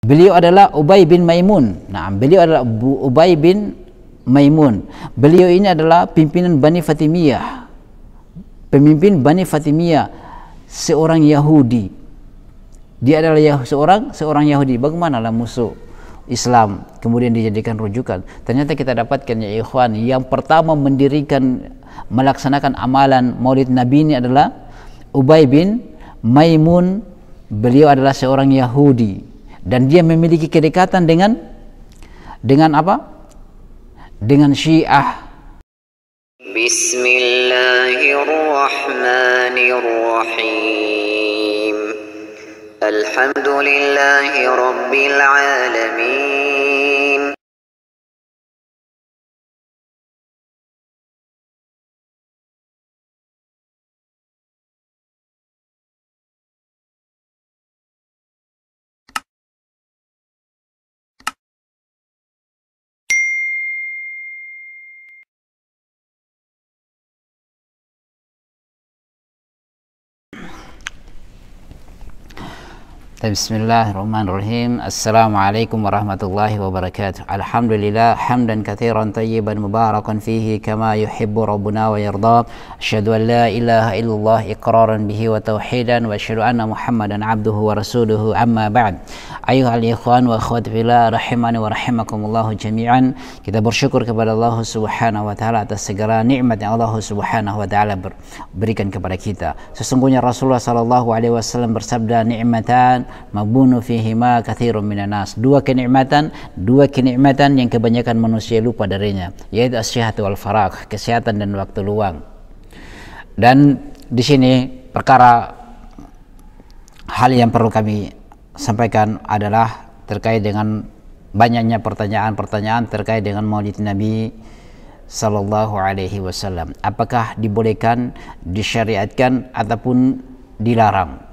Beliau adalah Ubay bin Maimun. Nah, beliau adalah Ubay bin Maimun. Beliau ini adalah pimpinan Bani Fatimiyah. Pemimpin Bani Fatimiyah, seorang Yahudi. Dia adalah seorang Yahudi. Bagaimanalah musuh Islam kemudian dijadikan rujukan? Ternyata kita dapatkan, ya ikhwan, yang pertama melaksanakan amalan Maulid Nabi ini adalah Ubay bin Maimun. Beliau adalah seorang Yahudi dan dia memiliki kedekatan dengan apa? Dengan Syiah. Bismillahirrahmanirrahim. Alhamdulillahi rabbil alamin. Bismillahirrahmanirrahim. Assalamualaikum warahmatullahi wabarakatuh. Alhamdulillah hamdan katsiran tayyiban mubarakan fihi kama yuhibbu rabbuna wa yarda. Asyhadu an la ilaha illallah iqraran bihi wa tauhidan wa asyhadu anna Muhammadan abduhu wa rasuluhu, amma ba'd. Ayyuhal ikhwan wa akhwat fillah rahimani wa rahimakumullah jami'an. Kita bersyukur kepada Allah Subhanahu wa taala atas segala nikmat yang Allah Subhanahu wa taala berikan kepada kita. Sesungguhnya Rasulullah sallallahu alaihi wasallam bersabda, ni'matan magbunu fihima katsirun minan nas. Dua kenikmatan yang kebanyakan manusia lupa darinya, yaitu as-sihhatu wal faragh, kesehatan dan waktu luang. Dan di sini perkara hal yang perlu kami sampaikan adalah terkait dengan banyaknya pertanyaan-pertanyaan terkait dengan Maulid Nabi sallallahu alaihi wasallam. Apakah dibolehkan, disyariatkan ataupun dilarang?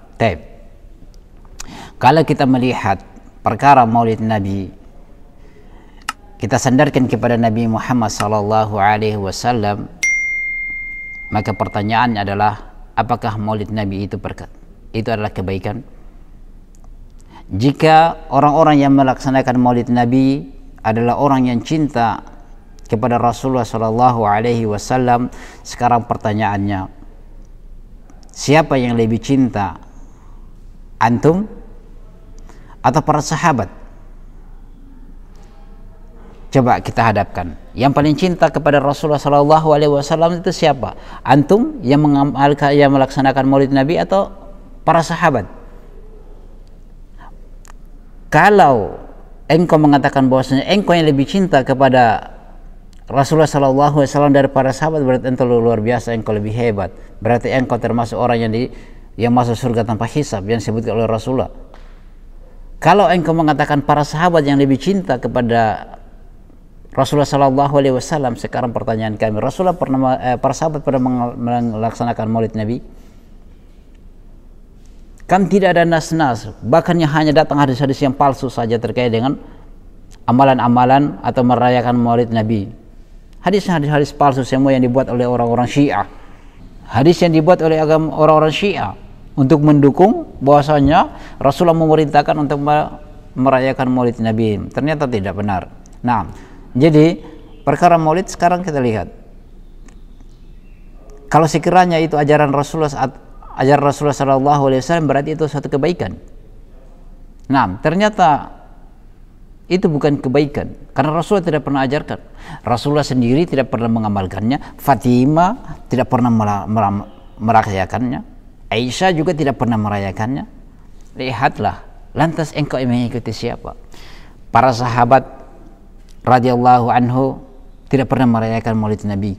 Kalau kita melihat perkara Maulid Nabi, kita sandarkan kepada Nabi Muhammad sallallahu alaihi wasallam, maka pertanyaannya adalah apakah Maulid Nabi itu adalah kebaikan? Jika orang-orang yang melaksanakan Maulid Nabi adalah orang yang cinta kepada Rasulullah sallallahu alaihi wasallam, sekarang pertanyaannya, siapa yang lebih cinta? Antum atau para sahabat? Coba kita hadapkan. Yang paling cinta kepada Rasulullah sallallahu alaihi wasallam itu siapa? Antum yang melaksanakan Maulid Nabi atau para sahabat? Kalau engkau mengatakan bahwasanya engkau yang lebih cinta kepada Rasulullah sallallahu alaihi wasallam daripada sahabat, berarti engkau luar biasa, engkau lebih hebat. Berarti engkau termasuk orang yang masuk surga tanpa hisab yang disebutkan oleh Rasulullah. Kalau engkau mengatakan para sahabat yang lebih cinta kepada Rasulullah sallallahu alaihi wasallam, sekarang pertanyaan kami, para sahabat pernah melaksanakan Maulid Nabi? Kan tidak ada nas-nas, bahkan hanya datang hadis-hadis yang palsu saja terkait dengan amalan-amalan atau merayakan Maulid Nabi. Hadis-hadis palsu semua yang dibuat oleh orang-orang Syiah. Hadis yang dibuat oleh orang-orang Syiah untuk mendukung bahwasanya Rasulullah memerintahkan untuk merayakan Maulid Nabi. Ternyata tidak benar. Nah, jadi perkara Maulid sekarang kita lihat, kalau sekiranya itu ajaran Rasulullah sallallahu alaihi wasallam, berarti itu suatu kebaikan. Nah, ternyata itu bukan kebaikan karena Rasulullah tidak pernah ajarkan. Rasulullah sendiri tidak pernah mengamalkannya. Fatimah tidak pernah merayakannya. Aisyah juga tidak pernah merayakannya. Lihatlah, lantas engkau mengikuti siapa? Para sahabat radhiyallahu anhu tidak pernah merayakan Maulid Nabi.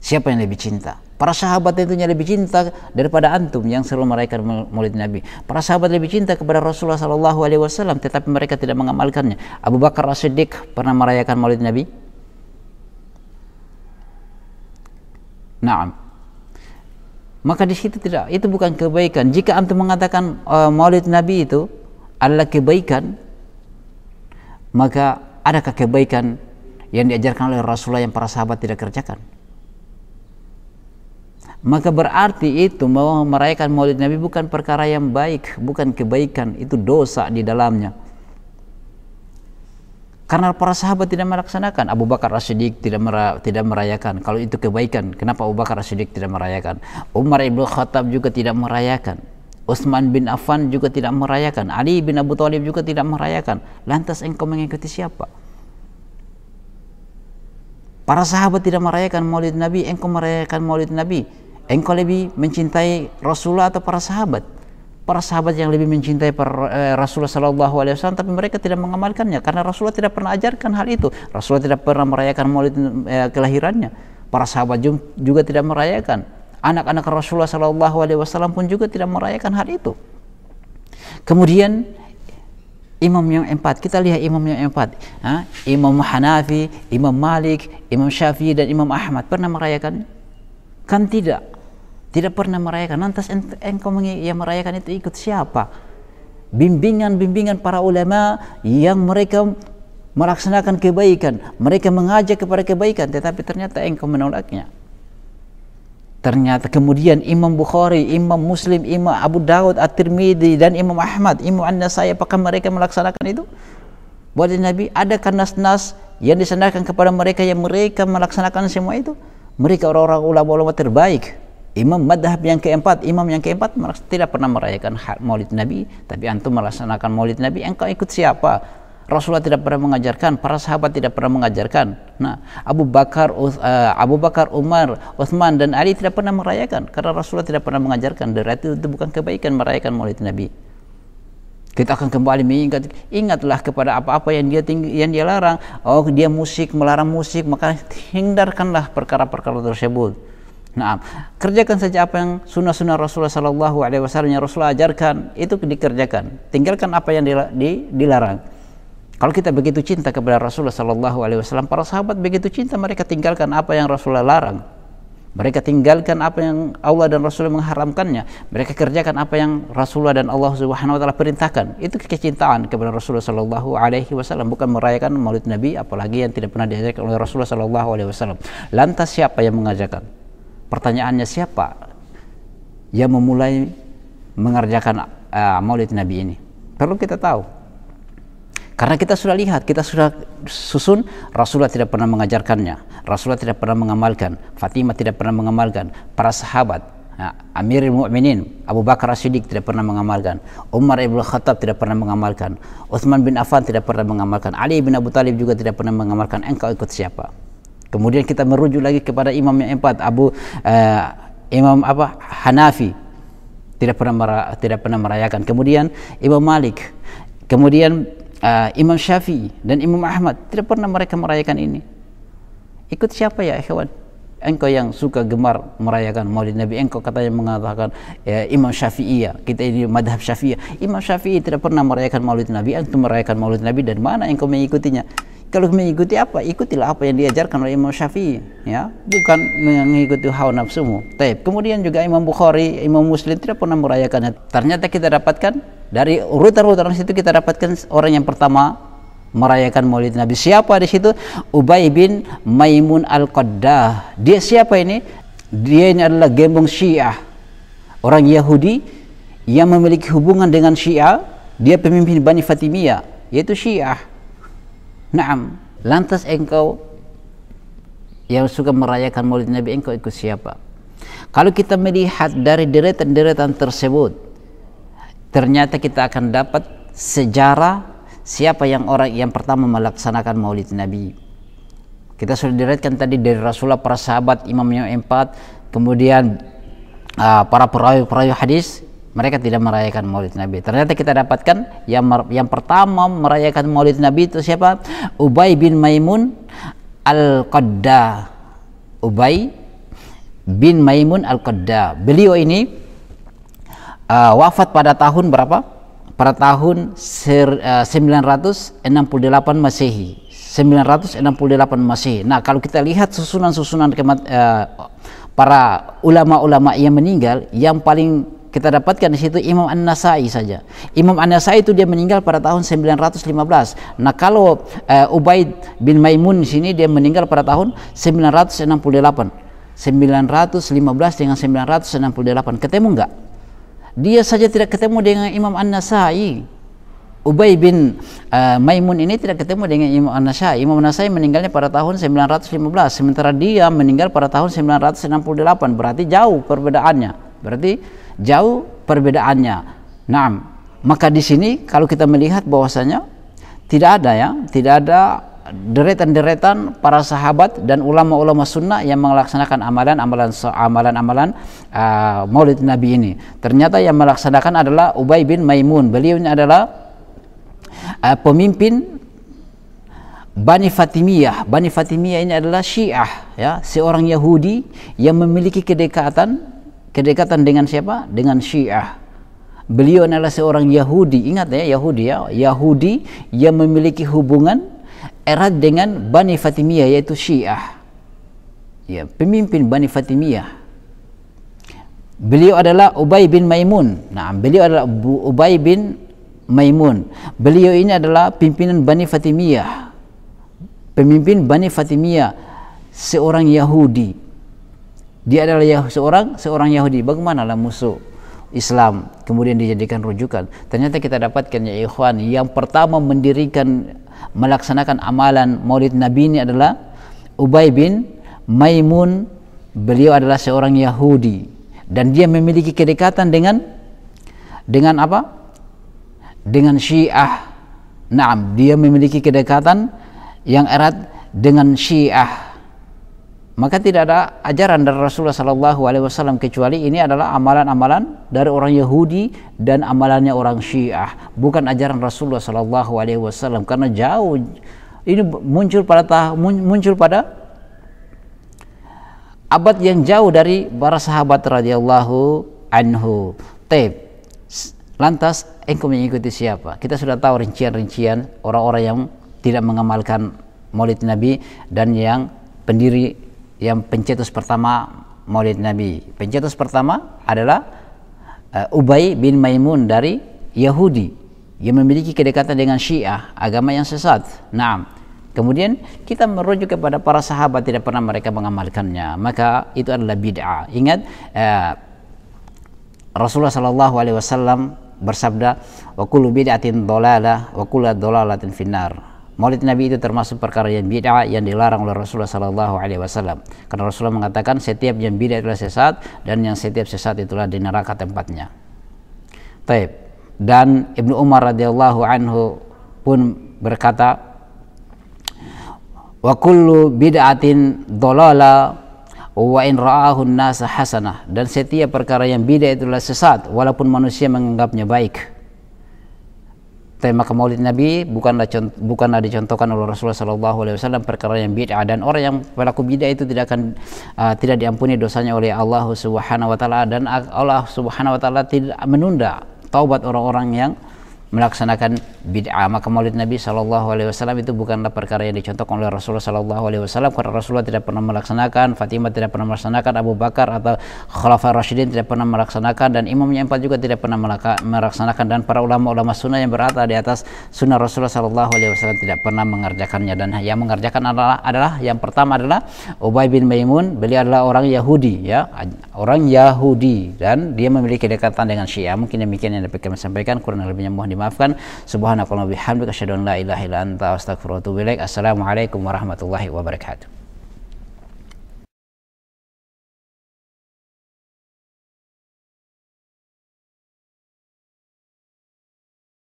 Siapa yang lebih cinta? Para sahabat tentunya lebih cinta daripada antum yang selalu merayakan Maulid Nabi. Para sahabat lebih cinta kepada Rasulullah sallallahu alaihi wasallam, tetapi mereka tidak mengamalkannya. Abu Bakar As-Siddiq pernah merayakan Maulid Nabi? Naam. Maka di situ tidak, itu bukan kebaikan. Jika antum mengatakan Maulid Nabi itu adalah kebaikan, maka adakah kebaikan yang diajarkan oleh Rasulullah yang para sahabat tidak kerjakan? maka berarti itu mau merayakan Maulid Nabi bukan perkara yang baik, bukan kebaikan, itu dosa di dalamnya. Karena para sahabat tidak melaksanakan. Abu Bakar As-Siddiq tidak merayakan. Kalau itu kebaikan, kenapa Abu Bakar As-Siddiq tidak merayakan? Umar ibn Khattab juga tidak merayakan. Utsman bin Affan juga tidak merayakan. Ali bin Abu Thalib juga tidak merayakan. Lantas engkau mengikuti siapa? Para sahabat tidak merayakan Maulid Nabi, engkau merayakan Maulid Nabi. Engkau lebih mencintai Rasulullah atau para sahabat? Para sahabat yang lebih mencintai Rasulullah sallallahu alaihi wasallam, tapi mereka tidak mengamalkannya karena Rasulullah tidak pernah ajarkan hal itu. Rasulullah tidak pernah merayakan Maulid kelahirannya. Para sahabat juga tidak merayakan. Anak-anak Rasulullah sallallahu alaihi wasallam pun juga tidak merayakan hal itu. Kemudian imam yang empat, kita lihat imam yang empat. Imam Hanafi, Imam Malik, Imam Syafi'i dan Imam Ahmad pernah merayakan? Kan tidak. Tidak pernah merayakan. Lantas engkau yang merayakan itu ikut siapa? Bimbingan-bimbingan para ulama yang mereka melaksanakan kebaikan, mereka mengajak kepada kebaikan, tetapi ternyata engkau menolaknya. Ternyata kemudian Imam Bukhari, Imam Muslim, Imam Abu Dawud, At-Tirmidzi dan Imam Ahmad, Imam An-Nasai, apakah mereka melaksanakan itu? Maulid Nabi, adakah nas-nas yang disandarkan kepada mereka yang mereka melaksanakan semua itu? Mereka orang-orang ulama-ulama terbaik. Imam madhab yang keempat, imam yang keempat tidak pernah merayakan Maulid Nabi, tapi antum melaksanakan Maulid Nabi, engkau ikut siapa? Rasulullah tidak pernah mengajarkan, para sahabat tidak pernah mengajarkan. Nah, Abu Bakar, Umar, Utsman dan Ali tidak pernah merayakan karena Rasulullah tidak pernah mengajarkan. Berarti itu bukan kebaikan merayakan Maulid Nabi. Kita akan kembali ingatlah kepada apa-apa yang dia larang. Oh, dia melarang musik, maka hindarkanlah perkara-perkara tersebut. Nah, kerjakan saja apa yang sunnah-sunnah Rasulullah sallallahu alaihi wasallam yang Rasulullah ajarkan, itu dikerjakan. Tinggalkan apa yang dilarang. Kalau kita begitu cinta kepada Rasulullah sallallahu alaihi wasallam, para sahabat begitu cinta, mereka tinggalkan apa yang Rasulullah larang. Mereka tinggalkan apa yang Allah dan Rasulullah mengharamkannya. Mereka kerjakan apa yang Rasulullah dan Allah Subhanahu wa taala perintahkan. Itu kecintaan kepada Rasulullah sallallahu alaihi wasallam, bukan merayakan Maulid Nabi apalagi yang tidak pernah diajarkan oleh Rasulullah sallallahu alaihi wasallam. Lantas siapa yang mengajarkan? Pertanyaannya, siapa yang memulai mengerjakan Maulid Nabi ini? Perlu kita tahu. Karena kita sudah lihat, kita sudah susun, Rasulullah tidak pernah mengajarkannya, Rasulullah tidak pernah mengamalkan, Fatimah tidak pernah mengamalkan, para sahabat, Amirul Mukminin Abu Bakar As-Siddiq tidak pernah mengamalkan, Umar ibn Khattab tidak pernah mengamalkan, Utsman bin Affan tidak pernah mengamalkan, Ali bin Abu Thalib juga tidak pernah mengamalkan. Engkau ikut siapa? Kemudian kita merujuk lagi kepada imam yang empat, Imam Hanafi tidak pernah merayakan. Kemudian Imam Malik, kemudian Imam Syafi'i dan Imam Ahmad tidak pernah mereka merayakan ini. Ikut siapa ya ikhwan? Engkau yang suka gemar merayakan Maulid Nabi, engkau katanya mengatakan Imam Syafi'i, ya, kita ini madhab Syafi'i. Imam Syafi'i tidak pernah merayakan Maulid Nabi, antum merayakan Maulid Nabi, dan mana engkau mengikutinya? Kalau mengikuti apa? Ikutilah apa yang diajarkan oleh Imam Syafi'i, ya, bukan mengikuti hawa nafsumu. Taib. Kemudian juga Imam Bukhari, Imam Muslim tidak pernah merayakannya. Ternyata kita dapatkan dari urutan-urutan situ, kita dapatkan orang yang pertama merayakan Maulid Nabi. Siapa di situ? Ubay bin Maimun Al-Qaddah. Dia siapa ini? Dia ini adalah gembong Syiah, orang Yahudi yang memiliki hubungan dengan Syiah. Dia pemimpin Bani Fatimiyah, yaitu Syiah. Naam. Lantas engkau yang suka merayakan Maulid Nabi, engkau ikut siapa? Kalau kita melihat dari deretan-deretan tersebut, ternyata kita akan dapat sejarah siapa yang orang yang pertama melaksanakan Maulid Nabi. Kita sudah diriwayatkan tadi dari Rasulullah, para sahabat, imam yang empat, kemudian para perawi hadis, mereka tidak merayakan Maulid Nabi. Ternyata kita dapatkan yang pertama merayakan Maulid Nabi itu siapa? Ubay bin Maimun Al-Qaddah. Ubay bin Maimun Al-Qaddah. Beliau ini wafat pada tahun berapa? Pada tahun 968 Masehi. 968 Masehi. Nah, kalau kita lihat susunan-susunan para ulama-ulama yang meninggal, yang paling kita dapatkan di situ Imam An-Nasai saja. Imam An-Nasai itu dia meninggal pada tahun 915. Nah, kalau Ubaid bin Maimun di sini dia meninggal pada tahun 968. 915 dengan 968 ketemu enggak? Dia saja tidak ketemu dengan Imam An-Nasai. Ubay bin Maimun ini tidak ketemu dengan Imam An-Nasai. Imam An-Nasai meninggalnya pada tahun 915, sementara dia meninggal pada tahun 968. Berarti jauh perbedaannya. Nah, maka di sini kalau kita melihat bahwasanya tidak ada deretan-deretan para sahabat dan ulama-ulama sunnah yang melaksanakan amalan-amalan Maulid Nabi ini. Ternyata yang melaksanakan adalah Ubay bin Maimun. Beliau ini adalah pemimpin Bani Fatimiyah. Bani Fatimiyah ini adalah Syiah, ya, seorang Yahudi yang memiliki kedekatan dengan siapa? Dengan Syiah. Beliau adalah seorang Yahudi, ingat ya, Yahudi yang memiliki hubungan erat dengan Bani Fatimiyah, yaitu Syiah. Ya, pemimpin Bani Fatimiyah. Beliau adalah Ubay bin Maimun. Nah, beliau adalah Ubay bin Maimun. Beliau ini adalah pimpinan Bani Fatimiyah. Pemimpin Bani Fatimiyah, seorang Yahudi. Dia adalah seorang Yahudi. Bagaimanalah musuh Islam kemudian dijadikan rujukan? Ternyata kita dapatkan, ya ikhwan, yang pertama melaksanakan amalan Maulid Nabi ini adalah Ubay bin Maimun. Beliau adalah seorang Yahudi dan dia memiliki kedekatan dengan apa? Dengan Syiah. Naam, dia memiliki kedekatan yang erat dengan Syiah. Maka tidak ada ajaran dari Rasulullah SAW kecuali ini adalah amalan-amalan dari orang Yahudi dan amalannya orang Syiah, bukan ajaran Rasulullah SAW, karena jauh ini muncul pada abad yang jauh dari para sahabat radhiyallahu anhu. Lantas engkau mengikuti siapa? Kita sudah tahu rincian-rincian orang-orang yang tidak mengamalkan Maulid Nabi dan yang pencetus pertama Maulid Nabi. Pencetus pertama adalah Ubay bin Maimun dari Yahudi yang memiliki kedekatan dengan Syiah, agama yang sesat. Nah, kemudian kita merujuk kepada para sahabat, tidak pernah mereka mengamalkannya, maka itu adalah bid'ah. Ingat, Rasulullah SAW bersabda, wa kullu bid'atin dhalalah wa kullu dhalalatin finnar. Maulid Nabi itu termasuk perkara yang bid'ah yang dilarang oleh Rasulullah SAW. Karena Rasulullah mengatakan setiap yang bid'ah itulah sesat dan yang setiap sesat itulah di neraka tempatnya. Taib. Dan Ibnu Umar radhiyallahu anhu pun berkata, wa kullu bid'atin dhalalah wa in ra'ahu an-nas hasanah. Dan setiap perkara yang bid'ah itulah sesat walaupun manusia menganggapnya baik. Maka Maulid Nabi bukanlah dicontohkan oleh Rasulullah SAW perkara yang bid'ah, dan orang yang pelaku bid'ah itu tidak diampuni dosanya oleh Allah Subhanahu wa taala, dan Allah Subhanahu wa taala tidak menunda taubat orang-orang yang melaksanakan bid'ah. Maka Maulid Nabi SAW itu bukanlah perkara yang dicontohkan oleh Rasulullah SAW, karena Rasulullah tidak pernah melaksanakan, Fatimah tidak pernah melaksanakan, Abu Bakar atau Khulafaur Rasyidin tidak pernah melaksanakan, dan imam yang 4 juga tidak pernah melaksanakan, dan para ulama-ulama sunnah yang berada di atas sunnah Rasulullah SAW tidak pernah mengerjakannya. Dan yang mengerjakan adalah yang pertama adalah Ubay bin Maimun. Beliau adalah orang Yahudi, ya, orang Yahudi, dan dia memiliki kedekatan dengan Syiah. Mungkin demikian yang dapat kami sampaikan, kurang lebihnya mohon dimaafkan. Subhanakallahumma bihamdika asyhadu an la ilaha illa anta astaghfiruka wa atubu ilaik. Assalamualaikum warahmatullahi wabarakatuh.